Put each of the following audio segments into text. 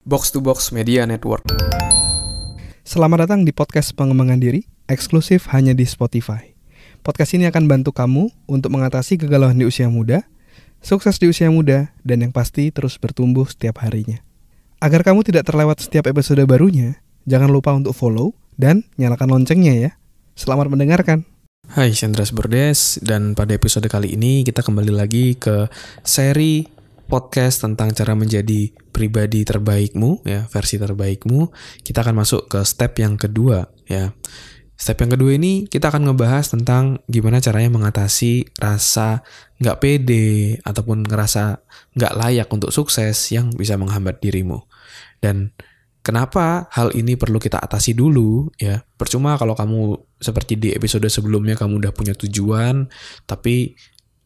Box to Box Media Network. Selamat datang di podcast pengembangan diri, eksklusif hanya di Spotify. Podcast ini akan bantu kamu untuk mengatasi kegalauan di usia muda, sukses di usia muda, dan yang pasti terus bertumbuh setiap harinya. Agar kamu tidak terlewat setiap episode barunya, jangan lupa untuk follow dan nyalakan loncengnya ya. Selamat mendengarkan. Hai, Chandra Bordes, dan pada episode kali ini kita kembali lagi ke seri podcast tentang cara menjadi pribadi terbaikmu, ya, versi terbaikmu. Kita akan masuk ke step yang kedua, ya. Step yang kedua ini kita akan ngebahas tentang gimana caranya mengatasi rasa nggak pede ataupun ngerasa nggak layak untuk sukses yang bisa menghambat dirimu. Dan kenapa hal ini perlu kita atasi dulu, ya. Percuma kalau kamu seperti di episode sebelumnya kamu udah punya tujuan, tapi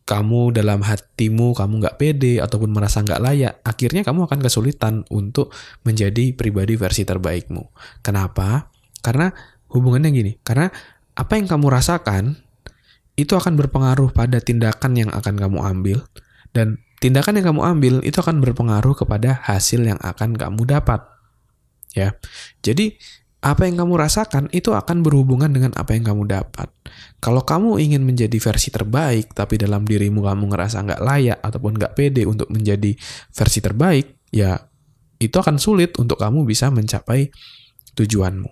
kamu dalam hatimu kamu nggak pede ataupun merasa nggak layak, akhirnya kamu akan kesulitan untuk menjadi pribadi versi terbaikmu. Kenapa? Karena hubungannya gini, karena apa yang kamu rasakan itu akan berpengaruh pada tindakan yang akan kamu ambil, dan tindakan yang kamu ambil itu akan berpengaruh kepada hasil yang akan kamu dapat. Ya, jadi apa yang kamu rasakan itu akan berhubungan dengan apa yang kamu dapat. Kalau kamu ingin menjadi versi terbaik, tapi dalam dirimu kamu ngerasa nggak layak ataupun nggak pede untuk menjadi versi terbaik, ya itu akan sulit untuk kamu bisa mencapai tujuanmu.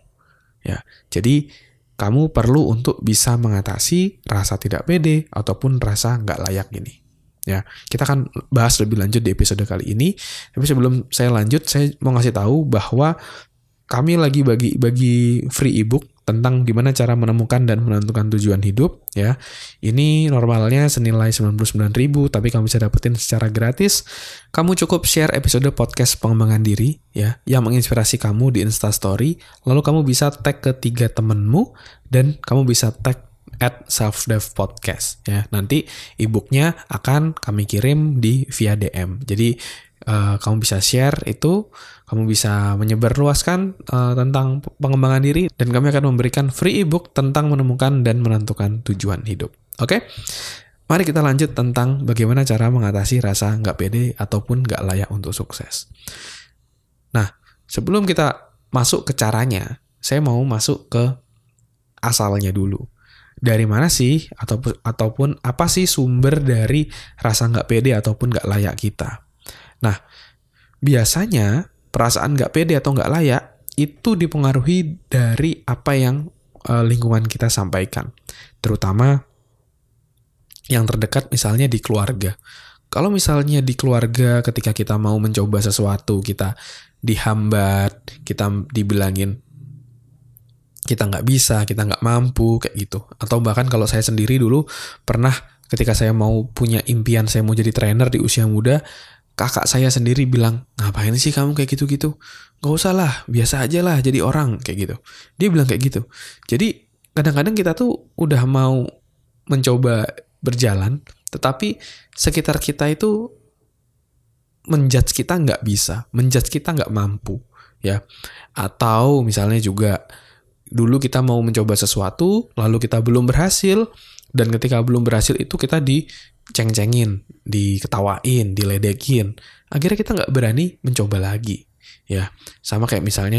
Ya, jadi kamu perlu untuk bisa mengatasi rasa tidak pede ataupun rasa nggak layak ini. Ya, kita akan bahas lebih lanjut di episode kali ini. Tapi sebelum saya lanjut, saya mau ngasih tahu bahwa kami lagi bagi free ebook tentang gimana cara menemukan dan menentukan tujuan hidup, ya. Ini normalnya senilai 99.000, tapi kamu bisa dapetin secara gratis. Kamu cukup share episode podcast pengembangan diri, ya, yang menginspirasi kamu di Instastory, lalu kamu bisa tag ke 3 temenmu dan kamu bisa tag @selfdevpodcast, ya. Nanti ebooknya akan kami kirim via DM. Jadi kamu bisa share itu, kamu bisa menyebarluaskan tentang pengembangan diri, dan kami akan memberikan free ebook tentang menemukan dan menentukan tujuan hidup. Oke? Mari kita lanjut tentang bagaimana cara mengatasi rasa nggak pede ataupun nggak layak untuk sukses. Nah, sebelum kita masuk ke caranya, saya mau masuk ke asalnya dulu. Dari mana sih ataupun apa sih sumber dari rasa nggak pede ataupun nggak layak kita? Nah, biasanya perasaan nggak pede atau nggak layak itu dipengaruhi dari apa yang lingkungan kita sampaikan. Terutama yang terdekat, misalnya di keluarga. Kalau misalnya di keluarga ketika kita mau mencoba sesuatu, kita dihambat, kita dibilangin kita nggak bisa, kita nggak mampu, kayak gitu. Atau bahkan kalau saya sendiri dulu pernah ketika saya mau punya impian, saya mau jadi trainer di usia muda, kakak saya sendiri bilang, ngapain sih kamu kayak gitu-gitu? Gak usah lah, biasa aja lah jadi orang, kayak gitu. Dia bilang kayak gitu. Jadi kadang-kadang kita tuh udah mau mencoba berjalan, tetapi sekitar kita itu menjudge kita nggak bisa, menjudge kita nggak mampu, ya. Atau misalnya juga dulu kita mau mencoba sesuatu, lalu kita belum berhasil, dan ketika belum berhasil itu kita diceng-cengin, diketawain, diledekin. Akhirnya kita nggak berani mencoba lagi, ya. Sama kayak misalnya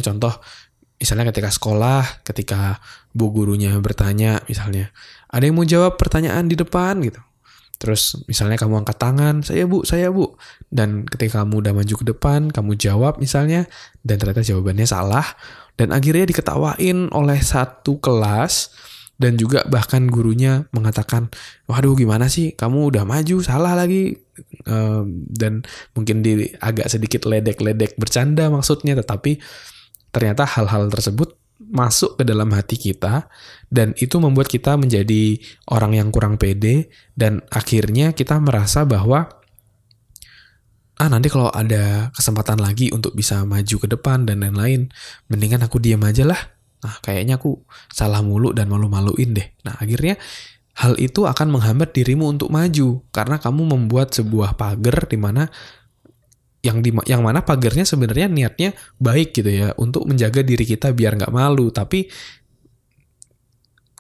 misalnya ketika sekolah, ketika bu gurunya bertanya, misalnya ada yang mau jawab pertanyaan di depan gitu. Terus misalnya kamu angkat tangan, saya bu. Dan ketika kamu udah maju ke depan, kamu jawab misalnya, dan ternyata jawabannya salah, dan akhirnya diketawain oleh satu kelas, dan juga bahkan gurunya mengatakan, waduh gimana sih, kamu udah maju, salah lagi. Dan mungkin agak sedikit ledek-ledek bercanda maksudnya, tetapi ternyata hal-hal tersebut masuk ke dalam hati kita, dan itu membuat kita menjadi orang yang kurang pede, dan akhirnya kita merasa bahwa nanti kalau ada kesempatan lagi untuk bisa maju ke depan dan lain-lain, mendingan aku diam aja lah. Nah, kayaknya aku salah mulu dan malu-maluin deh. Nah, akhirnya hal itu akan menghambat dirimu untuk maju, karena kamu membuat sebuah pagar di mana yang mana pagarnya sebenarnya niatnya baik gitu ya, untuk menjaga diri kita biar nggak malu, tapi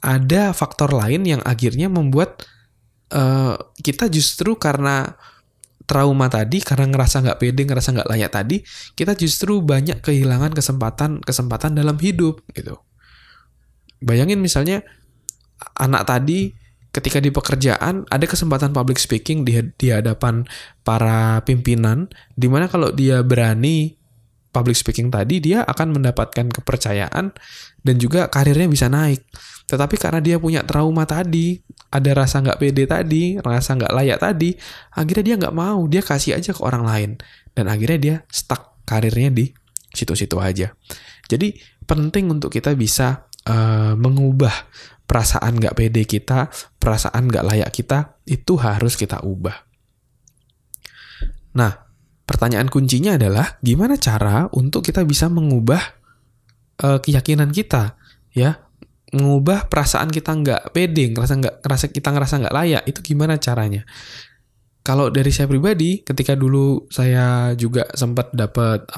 ada faktor lain yang akhirnya membuat kita justru karena trauma tadi, karena ngerasa nggak pede, ngerasa nggak layak tadi, kita justru banyak kehilangan kesempatan dalam hidup gitu. Bayangin misalnya anak tadi ketika di pekerjaan ada kesempatan public speaking di hadapan para pimpinan, dimana kalau dia berani public speaking tadi, dia akan mendapatkan kepercayaan dan juga karirnya bisa naik. Tetapi karena dia punya trauma tadi, ada rasa nggak pede tadi, rasa nggak layak tadi, akhirnya dia nggak mau, dia kasih aja ke orang lain. Dan akhirnya dia stuck karirnya di situ-situ aja. Jadi penting untuk kita bisa mengubah perasaan nggak pede kita, perasaan nggak layak kita, itu harus kita ubah. Nah, pertanyaan kuncinya adalah gimana cara untuk kita bisa mengubah keyakinan kita, ya, mengubah perasaan kita nggak pede, ngerasa nggak layak, itu gimana caranya? Kalau dari saya pribadi, ketika dulu saya juga sempat dapat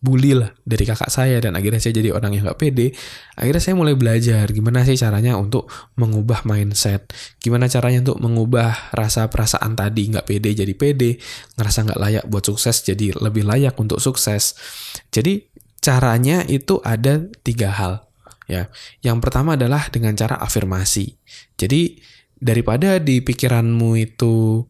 bully lah dari kakak saya, dan akhirnya saya jadi orang yang nggak pede. Akhirnya saya mulai belajar gimana sih caranya untuk mengubah mindset, gimana caranya untuk mengubah rasa perasaan tadi nggak pede jadi pede, ngerasa nggak layak buat sukses jadi lebih layak untuk sukses. Jadi caranya itu ada 3 hal. Ya, yang pertama adalah dengan cara afirmasi. Jadi daripada di pikiranmu itu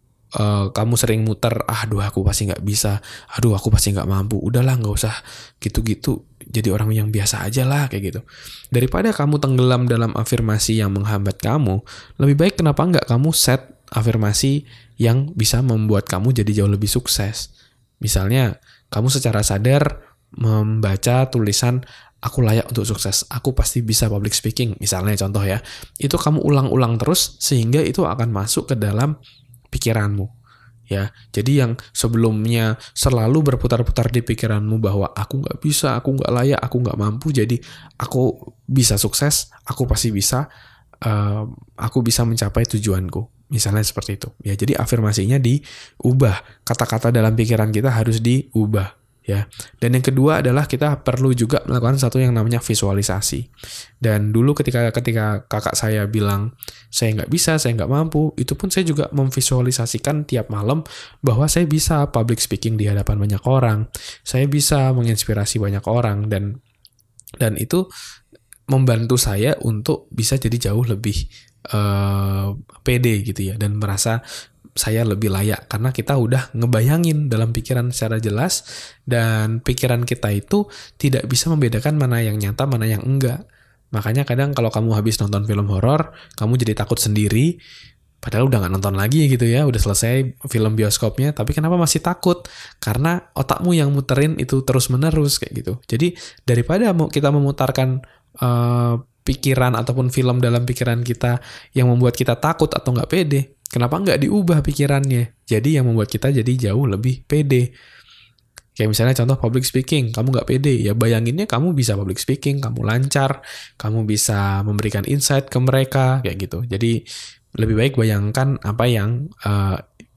kamu sering muter, aduh aku pasti nggak bisa, aduh aku pasti nggak mampu, udahlah nggak usah gitu-gitu, jadi orang yang biasa aja lah kayak gitu. Daripada kamu tenggelam dalam afirmasi yang menghambat kamu, lebih baik kenapa nggak kamu set afirmasi yang bisa membuat kamu jadi jauh lebih sukses. Misalnya kamu secara sadar membaca tulisan aku layak untuk sukses, aku pasti bisa public speaking, misalnya contoh ya. Itu kamu ulang-ulang terus sehingga itu akan masuk ke dalam pikiranmu. Ya, jadi yang sebelumnya selalu berputar-putar di pikiranmu bahwa aku nggak bisa, aku nggak layak, aku nggak mampu, jadi aku bisa sukses, aku pasti bisa, aku bisa mencapai tujuanku. Misalnya seperti itu. Ya, jadi afirmasinya diubah, kata-kata dalam pikiran kita harus diubah. Ya, dan yang kedua adalah kita perlu juga melakukan satu yang namanya visualisasi. Dan dulu ketika kakak saya bilang saya nggak bisa, saya nggak mampu, itu pun saya juga memvisualisasikan tiap malam bahwa saya bisa public speaking di hadapan banyak orang, saya bisa menginspirasi banyak orang, dan itu membantu saya untuk bisa jadi jauh lebih pede gitu ya, dan merasa saya lebih layak karena kita udah ngebayangin dalam pikiran secara jelas, dan pikiran kita itu tidak bisa membedakan mana yang nyata, mana yang enggak. Makanya kadang kalau kamu habis nonton film horor, kamu jadi takut sendiri, padahal udah nggak nonton lagi gitu ya, udah selesai film bioskopnya, tapi kenapa masih takut? Karena otakmu yang muterin itu terus-menerus kayak gitu. Jadi daripada kita memutarkan pikiran ataupun film dalam pikiran kita yang membuat kita takut atau nggak pede, kenapa nggak diubah pikirannya? Jadi yang membuat kita jadi jauh lebih pede. Kayak misalnya contoh public speaking, kamu nggak pede, ya bayanginnya kamu bisa public speaking, kamu lancar, kamu bisa memberikan insight ke mereka, kayak gitu. Jadi lebih baik bayangkan apa yang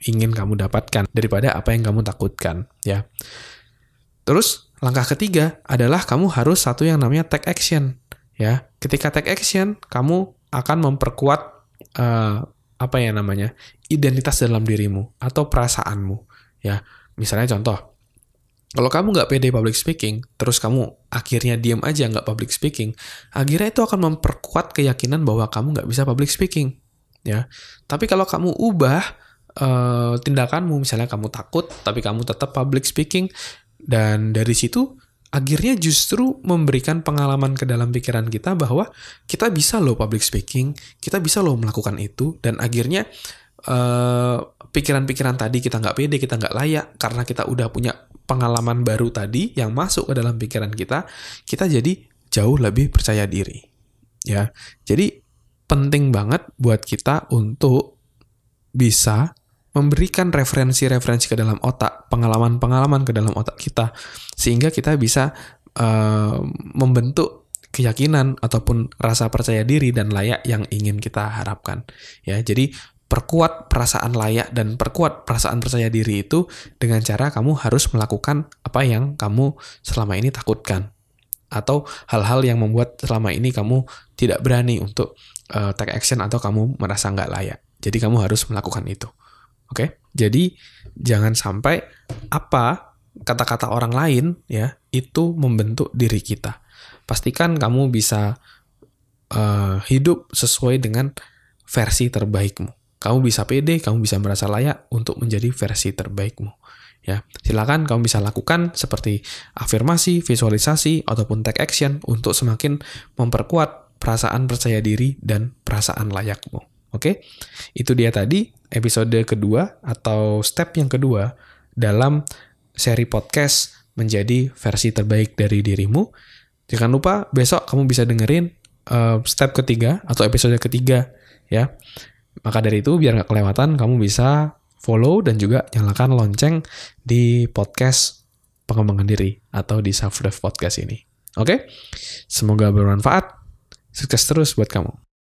ingin kamu dapatkan daripada apa yang kamu takutkan, ya. Terus langkah ketiga adalah kamu harus satu yang namanya take action, ya. Ketika take action, kamu akan memperkuat identitas dalam dirimu atau perasaanmu, ya. Misalnya contoh, kalau kamu nggak pede public speaking, terus kamu akhirnya diam aja nggak public speaking, akhirnya itu akan memperkuat keyakinan bahwa kamu nggak bisa public speaking, ya. Tapi kalau kamu ubah tindakanmu, misalnya kamu takut, tapi kamu tetap public speaking, dan dari situ akhirnya justru memberikan pengalaman ke dalam pikiran kita bahwa kita bisa loh public speaking, kita bisa loh melakukan itu, dan akhirnya pikiran-pikiran tadi kita nggak pede, kita nggak layak, karena kita udah punya pengalaman baru tadi yang masuk ke dalam pikiran kita jadi jauh lebih percaya diri, ya. Jadi penting banget buat kita untuk bisa memberikan referensi-referensi ke dalam otak, pengalaman-pengalaman ke dalam otak kita, sehingga kita bisa membentuk keyakinan ataupun rasa percaya diri dan layak yang ingin kita harapkan, ya. Jadi perkuat perasaan layak dan perkuat perasaan percaya diri itu dengan cara kamu harus melakukan apa yang kamu selama ini takutkan, atau hal-hal yang membuat selama ini kamu tidak berani untuk take action atau kamu merasa nggak layak. Jadi kamu harus melakukan itu. Oke? Jadi jangan sampai apa kata-kata orang lain ya itu membentuk diri kita. Pastikan kamu bisa hidup sesuai dengan versi terbaikmu. Kamu bisa pede, kamu bisa merasa layak untuk menjadi versi terbaikmu. Ya, silakan kamu bisa lakukan seperti afirmasi, visualisasi, ataupun take action untuk semakin memperkuat perasaan percaya diri dan perasaan layakmu. Oke? Itu dia tadi episode kedua atau step yang kedua dalam seri podcast menjadi versi terbaik dari dirimu. Jangan lupa besok kamu bisa dengerin step ketiga atau episode ketiga ya. Maka dari itu biar gak kelewatan kamu bisa follow dan juga nyalakan lonceng di podcast pengembangan diri atau di Self Dev Podcast ini. Oke? Semoga bermanfaat. Sukses terus buat kamu.